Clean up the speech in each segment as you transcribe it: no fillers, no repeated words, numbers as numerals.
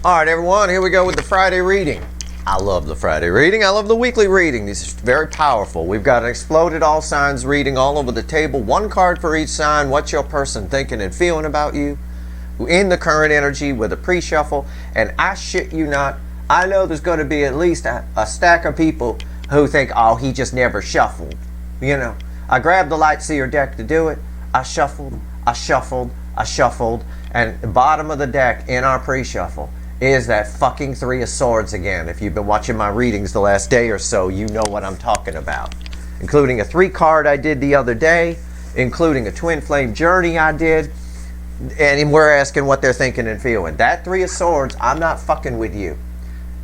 All right, everyone, here we go with the Friday reading. I love the Friday reading. I love the weekly reading. This is very powerful. We've got an exploded all signs reading all over the table. One card for each sign. What's your person thinking and feeling about you in the current energy with a pre-shuffle? And I shit you not, I know there's going to be at least a stack of people who think, oh, he just never shuffled. You know, I grabbed the light seer deck to do it. I shuffled, and the bottom of the deck in our pre-shuffle is that fucking Three of Swords again. If you've been watching my readings the last day or so, you know what I'm talking about. Including a 3 card I did the other day, including a Twin Flame Journey I did, and we're asking what they're thinking and feeling. That Three of Swords, I'm not fucking with you,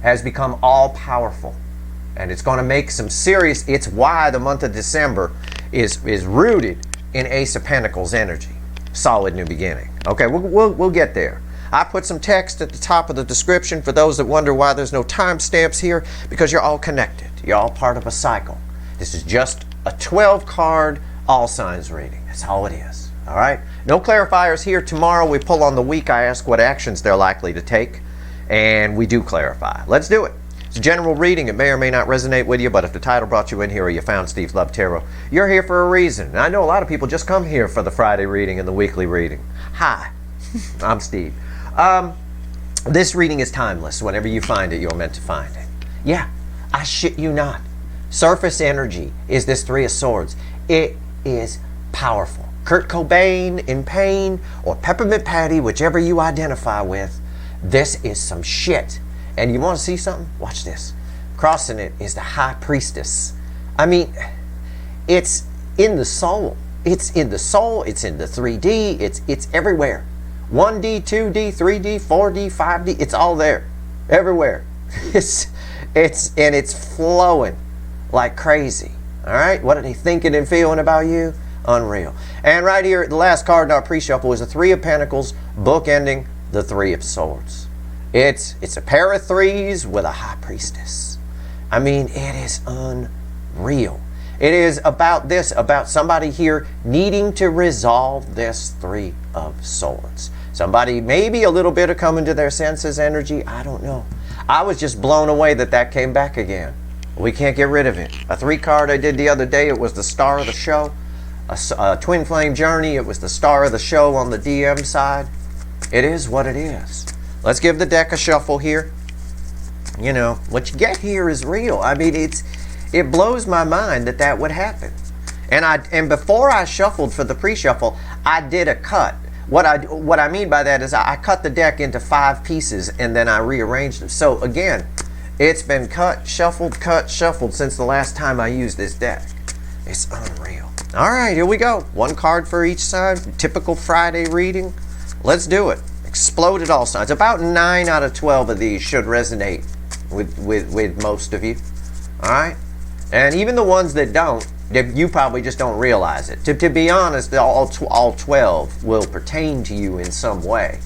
has become all powerful. And it's going to make some serious, it's why the month of December is rooted in Ace of Pentacles energy. Solid new beginning. Okay, we'll get there. I put some text at the top of the description for those that wonder why there's no timestamps here, because you're all connected. You're all part of a cycle. This is just a 12-card all signs reading. That's all it is. All right? No clarifiers here. Tomorrow we pull on the week. I ask what actions they're likely to take, and we do clarify. Let's do it. It's a general reading. It may or may not resonate with you, but if the title brought you in here or you found Steve's Love Tarot, you're here for a reason. And I know a lot of people just come here for the Friday reading and the weekly reading. Hi, I'm Steve. This reading is timeless. Whenever you find it, you're meant to find it. Yeah, I shit you not. Surface energy is this Three of Swords. It is powerful. Kurt Cobain in pain, or Peppermint Patty, whichever you identify with, this is some shit. And you want to see something? Watch this. Crossing it is the High Priestess. I mean, it's in the soul. It's in the soul. It's in the 3D. It's everywhere. 1D, 2D, 3D, 4D, 5D. It's all there. Everywhere. It's flowing like crazy. All right? What are they thinking and feeling about you? Unreal. And right here, the last card in our pre-shuffle is the Three of Pentacles, bookending the Three of Swords. It's a pair of threes with a High Priestess. I mean, it is unreal. It is about this, about somebody here needing to resolve this Three of Swords. Somebody maybe a little bit of coming to their senses energy. I don't know. I was just blown away that came back again. We can't get rid of it. A 3 card I did the other day, it was the star of the show. A Twin Flame Journey, it was the star of the show on the DM side. It is what it is. Let's give the deck a shuffle here. You know, what you get here is real. I mean, it blows my mind that would happen. And before I shuffled for the pre-shuffle, I did a cut. What I mean by that is I cut the deck into 5 pieces and then I rearranged them. So again, it's been cut, shuffled since the last time I used this deck. It's unreal. All right, here we go. 1 card for each sign. Typical Friday reading. Let's do it. Exploded all signs. About 9 out of 12 of these should resonate with most of you. All right? And even the ones that don't, you probably just don't realize it. To be honest, all 12 will pertain to you in some way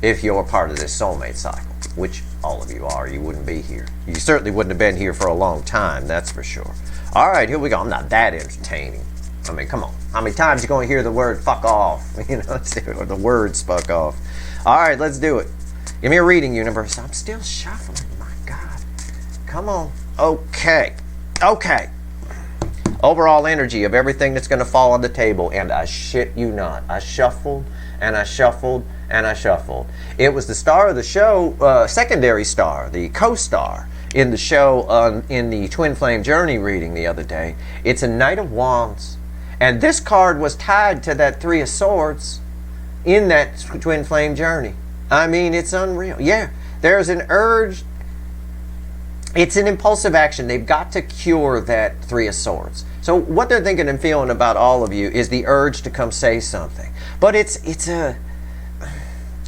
if you're part of this soulmate cycle, which all of you are. You wouldn't be here. You certainly wouldn't have been here for a long time, that's for sure. All right, here we go. I'm not that entertaining. I mean, come on. How many times you going to hear the word fuck off? You know, or the words fuck off. All right, let's do it. Give me a reading, universe. I'm still shuffling. My God. Come on. Okay. Okay. Overall energy of everything that's going to fall on the table, and I shit you not. I shuffled, and I shuffled, and I shuffled. It was the star of the show, secondary star, the co-star in the show, in the Twin Flame Journey reading the other day. It's a Knight of Wands, and this card was tied to that Three of Swords in that Twin Flame Journey. I mean, it's unreal. Yeah, there's an urge. It's an impulsive action. They've got to cure that Three of Swords. So what they're thinking and feeling about all of you is the urge to come say something. But it's a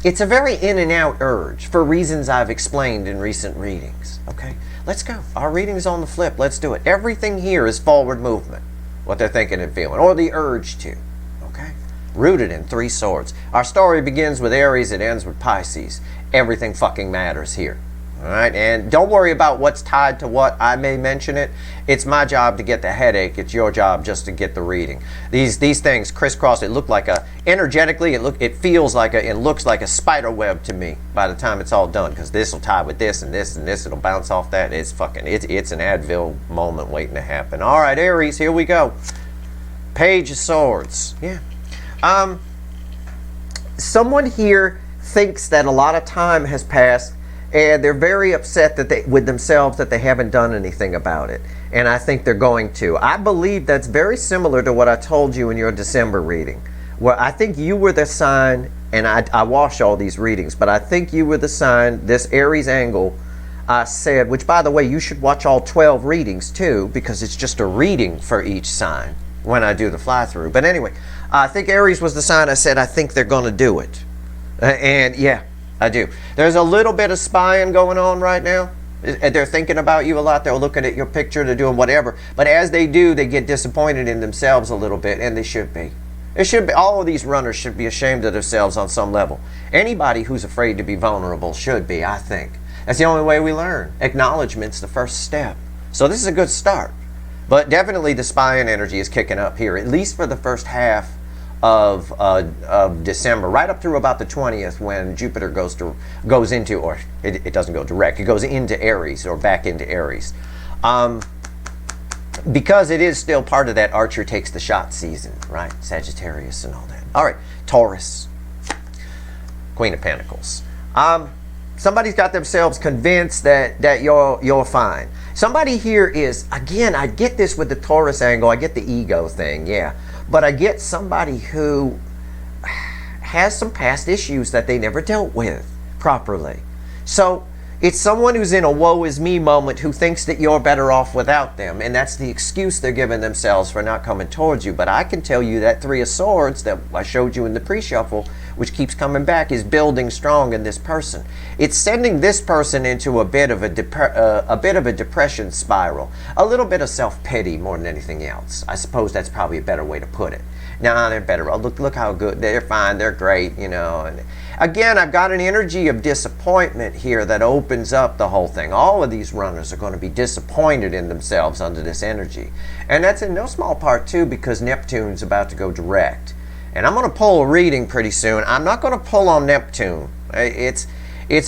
very in and out urge for reasons I've explained in recent readings. Okay, let's go. Our reading is on the flip. Let's do it. Everything here is forward movement. What they're thinking and feeling, or the urge to. Okay, rooted in Three Swords. Our story begins with Aries. It ends with Pisces. Everything fucking matters here. All right, and don't worry about what's tied to what. I may mention it. It's my job to get the headache. It's your job just to get the reading. These things crisscross. It look like a energetically. It feels like it looks like a spider web to me by the time it's all done, because this will tie with this and this and this. It'll bounce off that. It's an Advil moment waiting to happen. All right, Aries, here we go. Page of Swords. Yeah. Someone here thinks that a lot of time has passed, and they're very upset with themselves that they haven't done anything about it. And I think they're going to. I believe that's very similar to what I told you in your December reading. Well, I think you were the sign, and I wash all these readings, but I think you were the sign, this Aries angle, I said, which by the way, you should watch all 12 readings too, because it's just a reading for each sign when I do the fly through. But anyway, I think Aries was the sign I said, I think they're going to do it. And yeah, I do. There's a little bit of spying going on right now. They're thinking about you a lot. They're looking at your picture. They're doing whatever. But as they do, they get disappointed in themselves a little bit, and they should be. It should be. All of these runners should be ashamed of themselves on some level. Anybody who's afraid to be vulnerable should be, I think. That's the only way we learn. Acknowledgement's the first step. So this is a good start. But definitely the spying energy is kicking up here, at least for the first half of December, right up through about the 20th, when Jupiter goes into, or it doesn't go direct, it goes into Aries, or back into Aries. Because it is still part of that Archer takes the shot season, right? Sagittarius and all that. All right, Taurus, Queen of Pentacles. Somebody's got themselves convinced that you're fine. Somebody here is, again, I get this with the Taurus angle, I get the ego thing, yeah. But I get somebody who has some past issues that they never dealt with properly. So it's someone who's in a woe is me moment who thinks that you're better off without them. And that's the excuse they're giving themselves for not coming towards you. But I can tell you that Three of Swords that I showed you in the pre-shuffle, which keeps coming back, is building strong in this person. It's sending this person into a bit of a depression spiral, a little bit of self-pity more than anything else. I suppose that's probably a better way to put it. Nah, they're better. Oh, look how good they're. Fine, they're great, you know. And again, I've got an energy of disappointment here that opens up the whole thing. All of these runners are going to be disappointed in themselves under this energy, and that's in no small part too because Neptune's about to go direct. And I'm going to pull a reading pretty soon. I'm not going to pull on Neptune. It's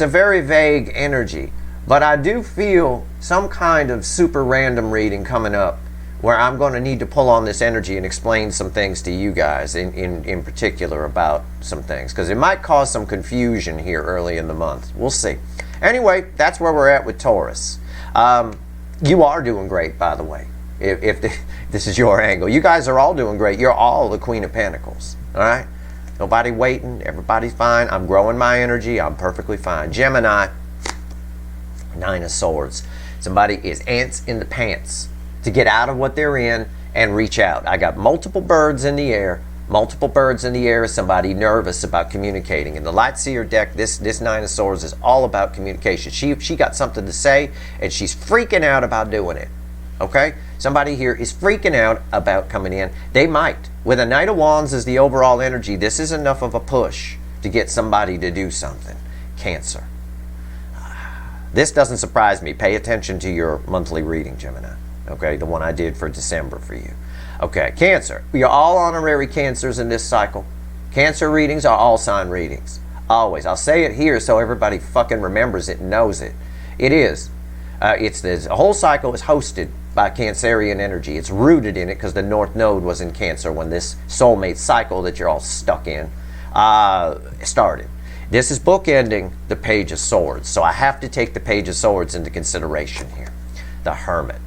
a very vague energy. But I do feel some kind of super random reading coming up where I'm going to need to pull on this energy and explain some things to you guys in particular about some things. Because it might cause some confusion here early in the month. We'll see. Anyway, that's where we're at with Taurus. You are doing great, by the way. If this is your angle. You guys are all doing great. You're all the Queen of Pentacles. All right? Nobody waiting. Everybody's fine. I'm growing my energy. I'm perfectly fine. Gemini, Nine of Swords. Somebody is ants in the pants to get out of what they're in and reach out. I got multiple birds in the air. Multiple birds in the air is somebody nervous about communicating. In the Light Seer deck, this Nine of Swords is all about communication. She got something to say, and she's freaking out about doing it. Okay? Somebody here is freaking out about coming in. They might. With a Knight of Wands as the overall energy, this is enough of a push to get somebody to do something. Cancer. This doesn't surprise me. Pay attention to your monthly reading, Gemini. Okay? The one I did for December for you. Okay, Cancer. You're all honorary Cancers in this cycle. Cancer readings are all sign readings. Always. I'll say it here so everybody fucking remembers it and knows it. It is. The whole cycle is hosted by Cancerian energy. It's rooted in it because the North Node was in Cancer when this soulmate cycle that you're all stuck in started. This is bookending the Page of Swords, so I have to take the Page of Swords into consideration here. The Hermit.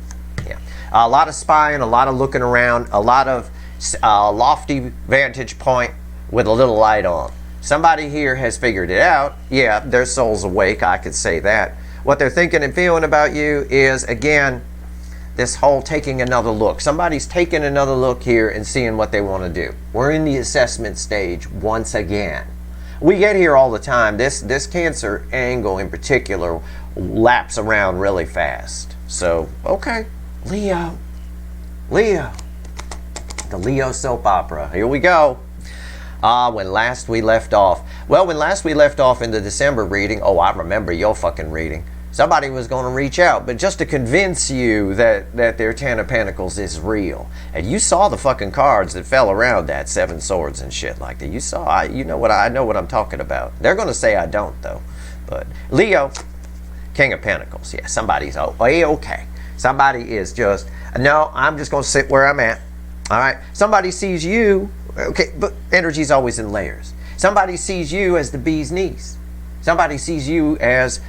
Yeah. A lot of spying, a lot of looking around, a lot of lofty vantage point with a little light on. Somebody here has figured it out. Yeah, their soul's awake, I could say that. What they're thinking and feeling about you is, again, this whole taking another look. Somebody's taking another look here and seeing what they want to do. We're in the assessment stage once again. We get here all the time. This Cancer angle in particular laps around really fast. So, okay. Leo. The Leo soap opera. Here we go. When last we left off. Well, when last we left off in the December reading, oh, I remember your fucking reading. Somebody was going to reach out, but just to convince you that their Ten of Pentacles is real. And you saw the fucking cards that fell around that, Seven Swords and shit like that. You saw, you know what, I know what I'm talking about. They're going to say I don't, though. But Leo, King of Pentacles. Yeah, somebody's okay. Somebody is just, no, I'm just going to sit where I'm at. All right? Somebody sees you, okay, but energy's always in layers. Somebody sees you as the bee's knees. Somebody sees you as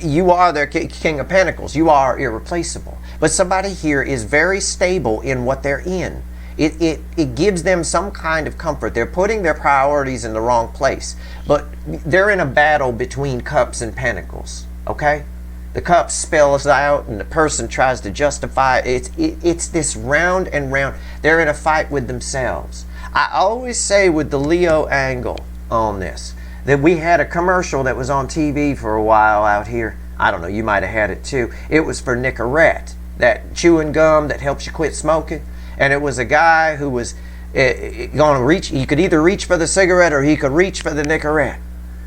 you are their King of Pentacles. You are irreplaceable. But somebody here is very stable in what they're in. It gives them some kind of comfort. They're putting their priorities in the wrong place. But they're in a battle between cups and pentacles. Okay? The cup spills out and the person tries to justify it. It's this round and round. They're in a fight with themselves. I always say with the Leo angle on this, that we had a commercial that was on TV for a while out here. I don't know, you might have had it too. It was for Nicorette, that chewing gum that helps you quit smoking. And it was a guy who was going to reach, he could either reach for the cigarette or he could reach for the Nicorette,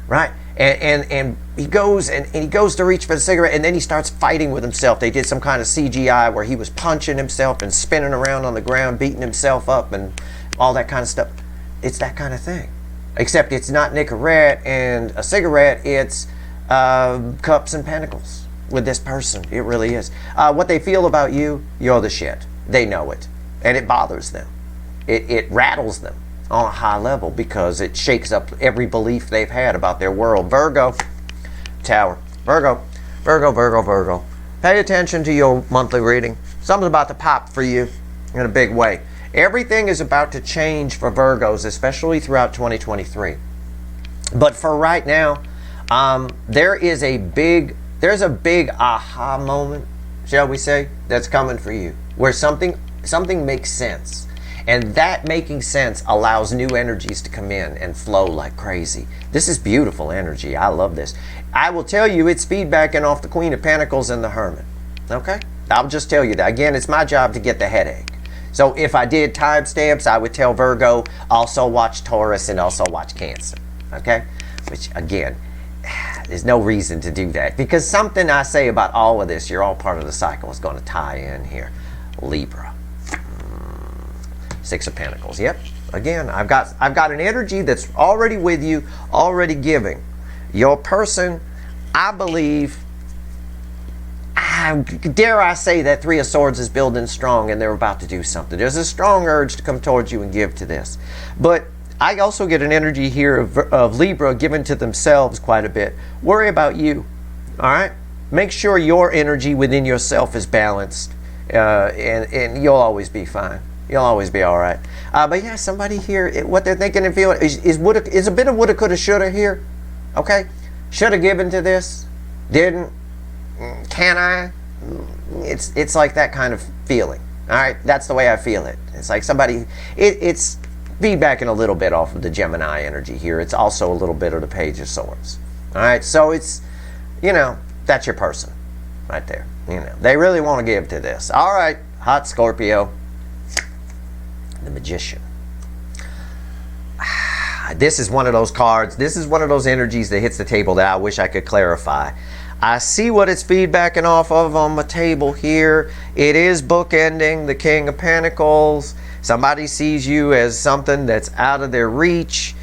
right? And he goes to reach for the cigarette, and then he starts fighting with himself. They did some kind of CGI where he was punching himself and spinning around on the ground, beating himself up and all that kind of stuff. It's that kind of thing. Except it's not Nicorette and a cigarette, it's cups and pentacles with this person. It really is. What they feel about you, you're the shit. They know it. And it bothers them. It rattles them on a high level because it shakes up every belief they've had about their world. Virgo, Tower. Virgo, Virgo, Virgo, Virgo. Pay attention to your monthly reading. Something's about to pop for you in a big way. Everything is about to change for Virgos, especially throughout 2023. But for right now, there's a big aha moment, shall we say, that's coming for you, where something makes sense. And that making sense allows new energies to come in and flow like crazy. This is beautiful energy. I love this. I will tell you, it's feedbacking off the Queen of Pentacles and the Hermit. Okay? I'll just tell you that. Again, it's my job to get the headache. So if I did timestamps, I would tell Virgo, also watch Taurus and also watch Cancer. Okay? Which, again, there's no reason to do that. Because something I say about all of this, you're all part of the cycle, is going to tie in here. Libra. Six of Pentacles. Yep. Again, I've got an energy that's already with you, already giving. Your person, I believe, dare I say that Three of Swords is building strong and they're about to do something. There's a strong urge to come towards you and give to this. But I also get an energy here of Libra giving to themselves quite a bit. Worry about you. All right? Make sure your energy within yourself is balanced and you'll always be fine. You'll always be all right. But yeah, somebody here, what they're thinking and feeling is a bit of woulda, coulda, shoulda here. Okay? Shoulda given to this. Didn't. Can I? It's like that kind of feeling. All right? That's the way I feel it. It's like somebody, it's feedbacking a little bit off of the Gemini energy here. It's also a little bit of the Page of Swords. All right? So it's, that's your person right there. They really want to give to this. All right. Hot Scorpio. The Magician. This is one of those cards. This is one of those energies that hits the table that I wish I could clarify. I see what it's feedbacking off of on my table here. It is bookending the King of Pentacles. Somebody sees you as something that's out of their reach.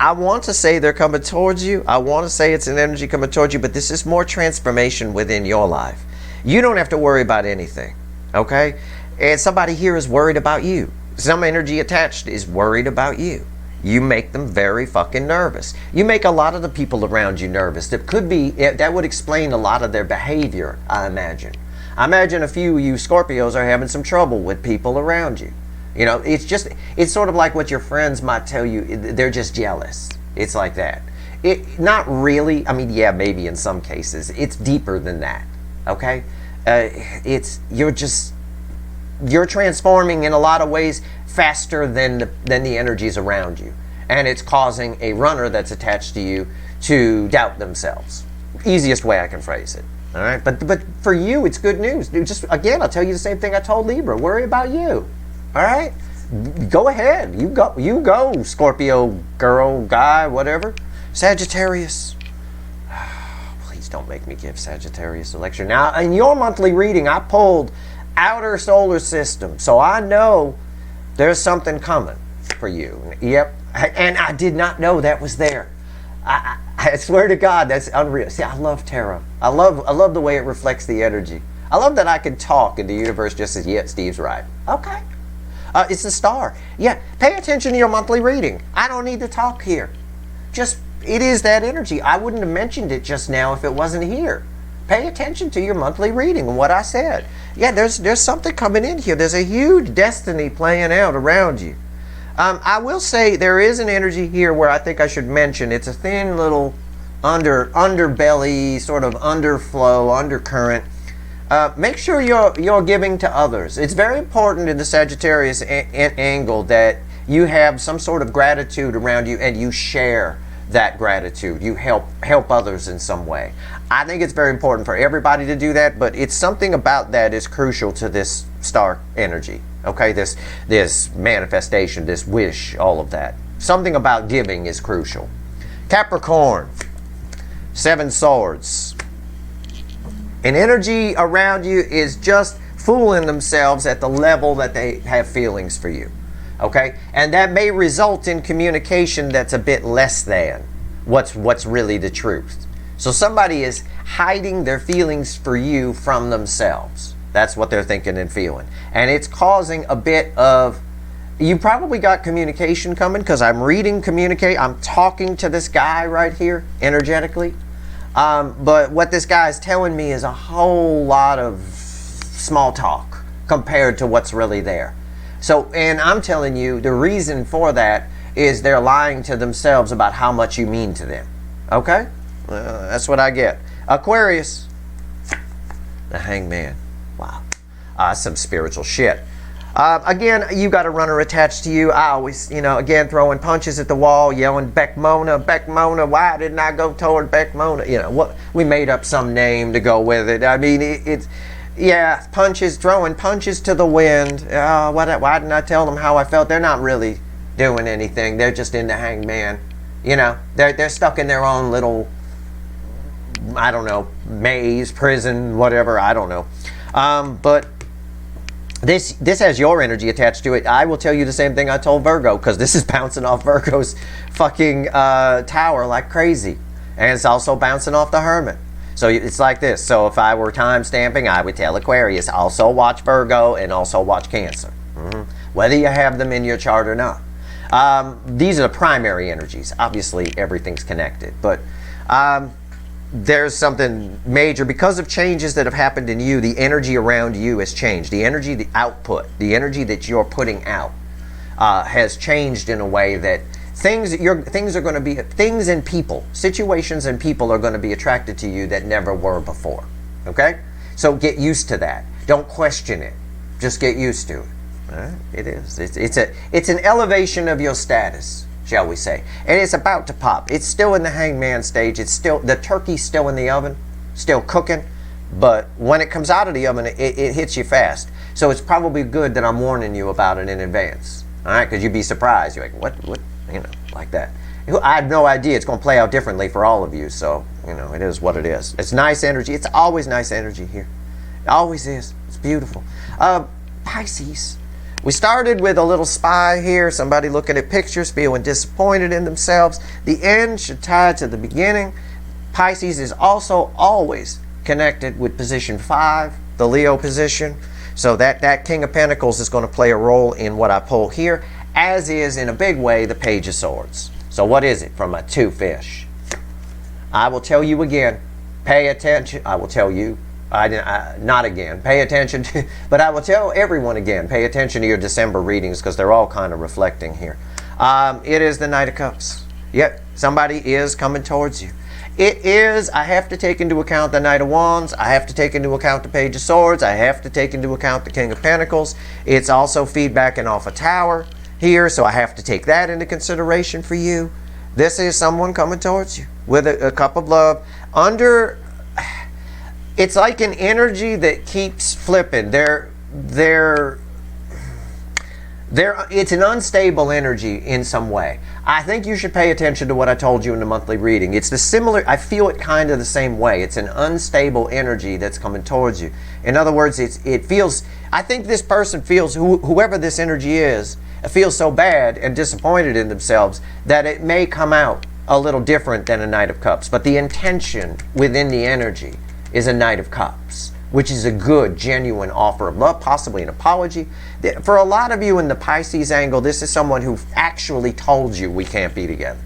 I want to say they're coming towards you. I want to say it's an energy coming towards you, but this is more transformation within your life. You don't have to worry about anything, okay? And somebody here is worried about you. Some energy attached is worried about you. You make them very fucking nervous. You make a lot of the people around you nervous. That would explain a lot of their behavior, I imagine. I imagine a few of you Scorpios are having some trouble with people around you. It's sort of like what your friends might tell you. They're just jealous. It's like that. Not really. I mean, yeah, maybe in some cases. It's deeper than that. Okay? You're transforming in a lot of ways faster than the energies around you. And it's causing a runner that's attached to you to doubt themselves. Easiest way I can phrase it. All right? But for you, it's good news. Again, I'll tell you the same thing I told Libra. Worry about you. All right? Go ahead. You go, Scorpio girl, guy, whatever. Sagittarius. Please don't make me give Sagittarius a lecture. Now, in your monthly reading, I pulled outer solar system. So I know there's something coming for you. Yep. And I did not know that was there. I swear to God, that's unreal. See, I love tarot. I love the way it reflects the energy. I love that I can talk and the universe just says, yeah, Steve's right. Okay. It's a star. Yeah, pay attention to your monthly reading. I don't need to talk here. Just, it is that energy. I wouldn't have mentioned it just now if it wasn't here. Pay attention to your monthly reading and what I said. Yeah, there's something coming in here. There's a huge destiny playing out around you. I will say there is an energy here where I think I should mention. It's a thin little underbelly, sort of underflow, undercurrent. Make sure you're giving to others. It's very important in the Sagittarius angle that you have some sort of gratitude around you and you share that gratitude. You help others in some way. I think it's very important for everybody to do that, but it's something about that is crucial to this star energy. Okay, this manifestation, this wish, all of that. Something about giving is crucial. Capricorn, 7 swords. An energy around you is just fooling themselves at the level that they have feelings for you. Okay? And that may result in communication that's a bit less than what's really the truth. So somebody is hiding their feelings for you from themselves. That's what they're thinking and feeling. And it's causing a bit of, you probably got communication coming because I'm reading I'm talking to this guy right here energetically. But what this guy is telling me is a whole lot of small talk compared to what's really there. So, and I'm telling you, the reason for that is they're lying to themselves about how much you mean to them. Okay? That's what I get. Aquarius, the Hangman. Wow. Some spiritual shit. Again, you got a runner attached to you. I always, again, throwing punches at the wall, yelling, Beck Mona, why didn't I go toward Beck Mona? What? We made up some name to go with it. I mean, it's throwing punches to the wind. Why didn't I tell them how I felt? They're not really doing anything. They're just in the Hangman. They're stuck in their own little, I don't know, maze, prison, whatever, I don't know. But this has your energy attached to it. I will tell you the same thing I told Virgo, because this is bouncing off Virgo's fucking tower like crazy. And it's also bouncing off the Hermit. So it's like this. So if I were time stamping, I would tell Aquarius, also watch Virgo and also watch Cancer. Whether you have them in your chart or not. These are the primary energies. Obviously, everything's connected. But there's something major. Because of changes that have happened in you, the energy around you has changed. The energy, the output, the energy that you're putting out has changed in a way that things and people, situations and people are going to be attracted to you that never were before. Okay? So get used to that. Don't question it. Just get used to it. All right? It is. It's an elevation of your status, shall we say. And it's about to pop. It's still in the Hangman stage. The turkey's still in the oven, still cooking. But when it comes out of the oven, it hits you fast. So it's probably good that I'm warning you about it in advance. All right? Because you'd be surprised. You're like, what? Like that. I have no idea. It's going to play out differently for all of you. So, it is what it is. It's nice energy. It's always nice energy here. It always is. It's beautiful. Pisces. We started with a little spy here. Somebody looking at pictures, feeling disappointed in themselves. The end should tie to the beginning. Pisces is also always connected with position 5, the Leo position. So that King of Pentacles is going to play a role in what I pull here, as is, in a big way, the Page of Swords. So what is it from a 2 fish? I will tell you again. Pay attention. I will tell you. Not again. Pay attention to, but I will tell everyone again. Pay attention to your December readings because they're all kind of reflecting here. It is the Knight of Cups. Yep, somebody is coming towards you. It is, I have to take into account the Knight of Wands. I have to take into account the Page of Swords. I have to take into account the King of Pentacles. It's also feedbacking off a tower here, so I have to take that into consideration for you. This is someone coming towards you with a cup of love. It's like an energy that keeps flipping. It's an unstable energy in some way. I think you should pay attention to what I told you in the monthly reading. It's the similar, I feel it kind of the same way. It's an unstable energy that's coming towards you. In other words, it feels, I think this person feels, whoever this energy is, feels so bad and disappointed in themselves that it may come out a little different than a Knight of Cups. But the intention within the energy is a Knight of Cups, which is a good, genuine offer of love, possibly an apology. For a lot of you in the Pisces angle, this is someone who actually told you we can't be together.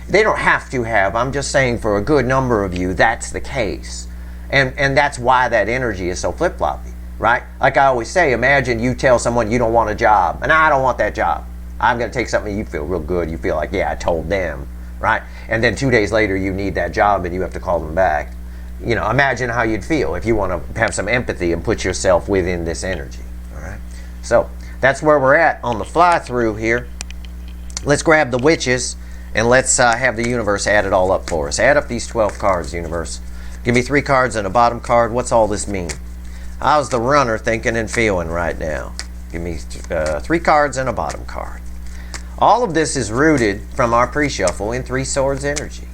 They don't have to have. I'm just saying for a good number of you, that's the case. And that's why that energy is so flip-floppy, right? Like I always say, imagine you tell someone you don't want a job, and I don't want that job. I'm going to take something you feel real good. You feel like, yeah, I told them, right? And then 2 days later, you need that job, and you have to call them back. You know, imagine how you'd feel if you want to have some empathy and put yourself within this energy. All right. So that's where we're at on the fly through here. Let's grab the witches and let's have the universe add it all up for us. Add up these 12 cards, universe. Give me 3 cards and a bottom card. What's all this mean? How's the runner thinking and feeling right now? Give me 3 cards and a bottom card. All of this is rooted from our pre-shuffle in 3 Swords energy.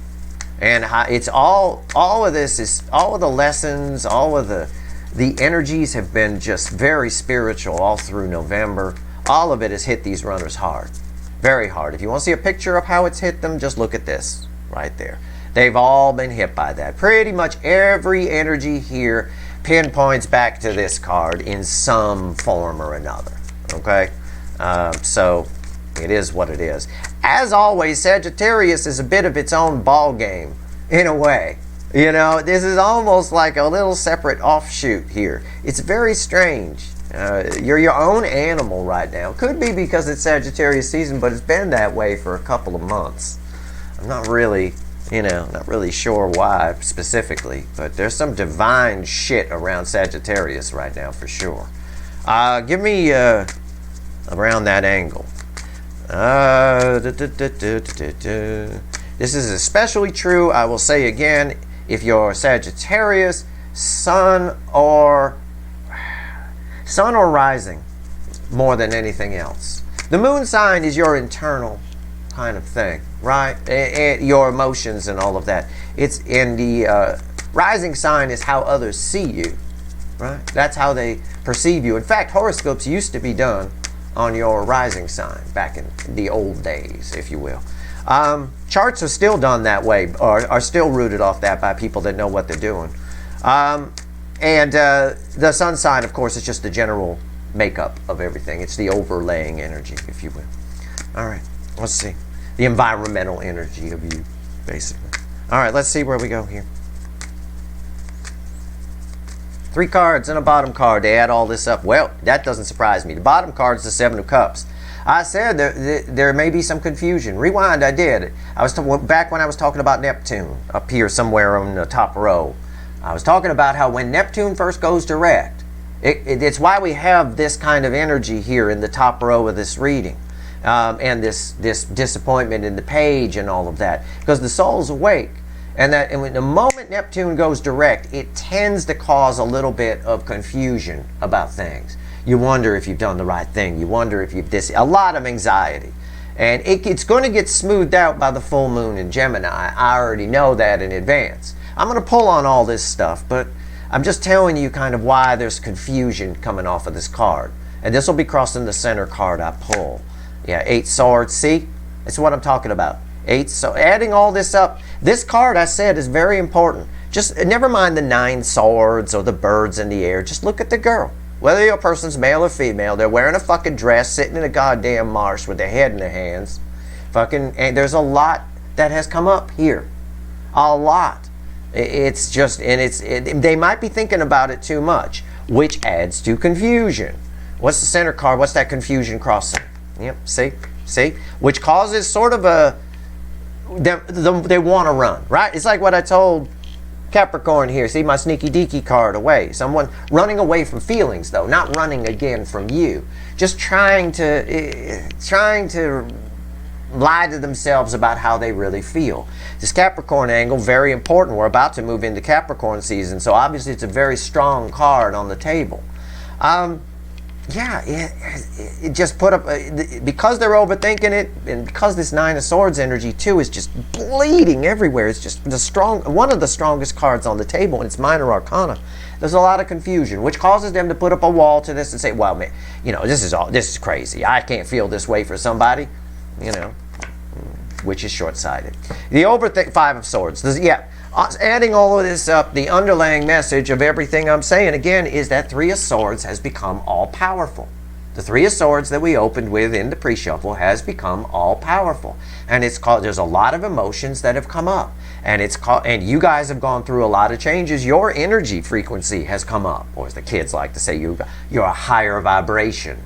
And it's all of this is, all of the lessons, all of the energies have been just very spiritual all through November. All of it has hit these runners hard, very hard. If you want to see a picture of how it's hit them, just look at this right there. They've all been hit by that. Pretty much every energy here pinpoints back to this card in some form or another. Okay? So it is what it is. As always, Sagittarius is a bit of its own ball game, in a way. You know, this is almost like a little separate offshoot here. It's very strange. You're your own animal right now. Could be because it's Sagittarius season, but it's been that way for a couple of months. I'm not really, not really sure why specifically, but there's some divine shit around Sagittarius right now for sure. Give me around that angle. This is especially true, I will say again, if you're Sagittarius, sun or rising more than anything else. The moon sign is your internal kind of thing, right? And your emotions and all of that. It's in the rising sign is how others see you, right? That's how they perceive you. In fact, horoscopes used to be done on your rising sign back in the old days, if you will. Charts are still done that way, or are still rooted off that by people that know what they're doing. And the sun sign, of course, is just the general makeup of everything. It's the overlaying energy, if you will. All right, let's see. The environmental energy of you, basically. All right, let's see where we go here. 3 cards and a bottom card. They add all this up. Well, that doesn't surprise me. The bottom card is the 7 of Cups. I said there may be some confusion. Rewind, I did. I was back when I was talking about Neptune up here somewhere on the top row. I was talking about how when Neptune first goes direct, it's why we have this kind of energy here in the top row of this reading. And this disappointment in the page and all of that. Because the soul's awake. And when the moment Neptune goes direct, it tends to cause a little bit of confusion about things. You wonder if you've done the right thing. You wonder if you've a lot of anxiety. And it's going to get smoothed out by the full moon in Gemini. I already know that in advance. I'm going to pull on all this stuff, but I'm just telling you kind of why there's confusion coming off of this card. And this will be crossing the center card I pull. Yeah, 8 swords. See? That's what I'm talking about. 8. So adding all this up, this card I said is very important. Just never mind the 9 swords or the birds in the air. Just look at the girl. Whether your person's male or female, they're wearing a fucking dress, sitting in a goddamn marsh with their head in their hands. And there's a lot that has come up here. A lot. It's just, and they might be thinking about it too much, which adds to confusion. What's the center card? What's that confusion crossing? Yep, see? Which causes sort of a, they want to run, right? It's like what I told Capricorn here. See my sneaky deaky card away. Someone running away from feelings, though, not running again from you. Just trying to lie to themselves about how they really feel. This Capricorn angle, very important. We're about to move into Capricorn season, so obviously it's a very strong card on the table. yeah, it just put up, because they're overthinking it, and because this Nine of Swords energy too is just bleeding everywhere. It's just one of the strongest cards on the table, and it's Minor Arcana. There's a lot of confusion, which causes them to put up a wall to this and say, well, man, this is crazy. I can't feel this way for somebody, which is short-sighted. The Five of Swords. Adding all of this up, the underlying message of everything I'm saying again is that Three of Swords has become all-powerful. The Three of Swords that we opened with in the pre-shuffle has become all-powerful, and there's a lot of emotions that have come up, and you guys have gone through a lot of changes. Your energy frequency has come up, or as the kids like to say, you're a higher vibration.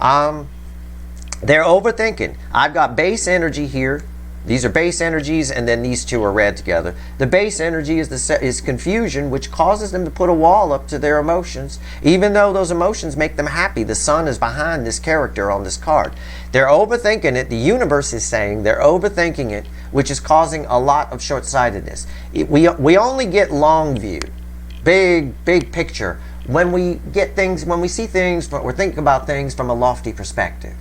They're overthinking. I've got base energy here. These are base energies, and then these two are read together. The base energy is confusion, which causes them to put a wall up to their emotions, even though those emotions make them happy. The sun is behind this character on this card. They're overthinking it. The universe is saying they're overthinking it, which is causing a lot of short-sightedness. We only get long view, big picture, when we see things, we're thinking about things from a lofty perspective.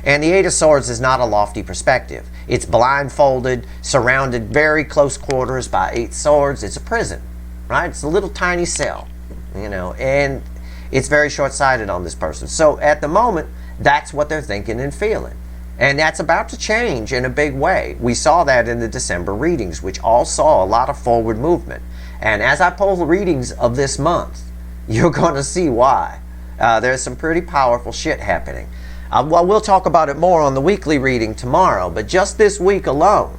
And the Eight of Swords is not a lofty perspective. It's blindfolded, surrounded very close quarters by eight swords. It's a prison, right? It's a little tiny cell, and it's very short-sighted on this person. So at the moment, that's what they're thinking and feeling. And that's about to change in a big way. We saw that in the December readings, which all saw a lot of forward movement. And as I pull the readings of this month, you're going to see why. There's some pretty powerful shit happening. Well, we'll talk about it more on the weekly reading tomorrow, but just this week alone,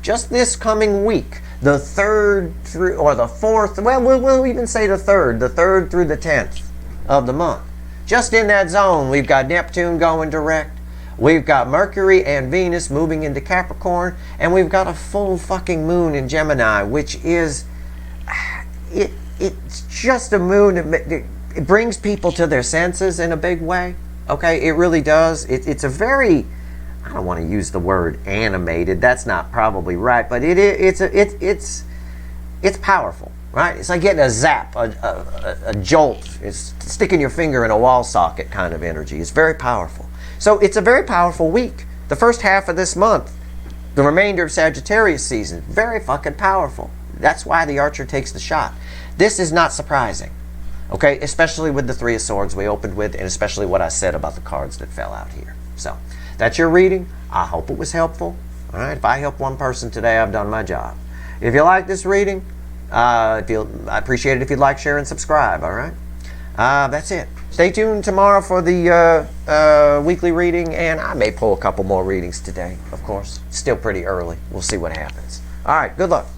just this coming week, the 3rd through, or the 4th, well, we'll even say the 3rd through the 10th of the month. Just in that zone, we've got Neptune going direct, we've got Mercury and Venus moving into Capricorn, and we've got a full fucking moon in Gemini, which is, it's just a moon that it brings people to their senses in a big way. Okay, it really does. It's a very, I don't want to use the word animated. That's not probably right, but it's powerful, right? It's like getting a zap, a jolt. It's sticking your finger in a wall socket kind of energy. It's very powerful. So it's a very powerful week. The first half of this month, the remainder of Sagittarius season, very fucking powerful. That's why the Archer takes the shot. This is not surprising. Okay, especially with the Three of Swords we opened with, and especially what I said about the cards that fell out here. So, that's your reading. I hope it was helpful. All right, if I helped one person today, I've done my job. If you like this reading, I appreciate it if you'd like, share, and subscribe. All right, that's it. Stay tuned tomorrow for the weekly reading, and I may pull a couple more readings today, of course. It's still pretty early. We'll see what happens. All right, good luck.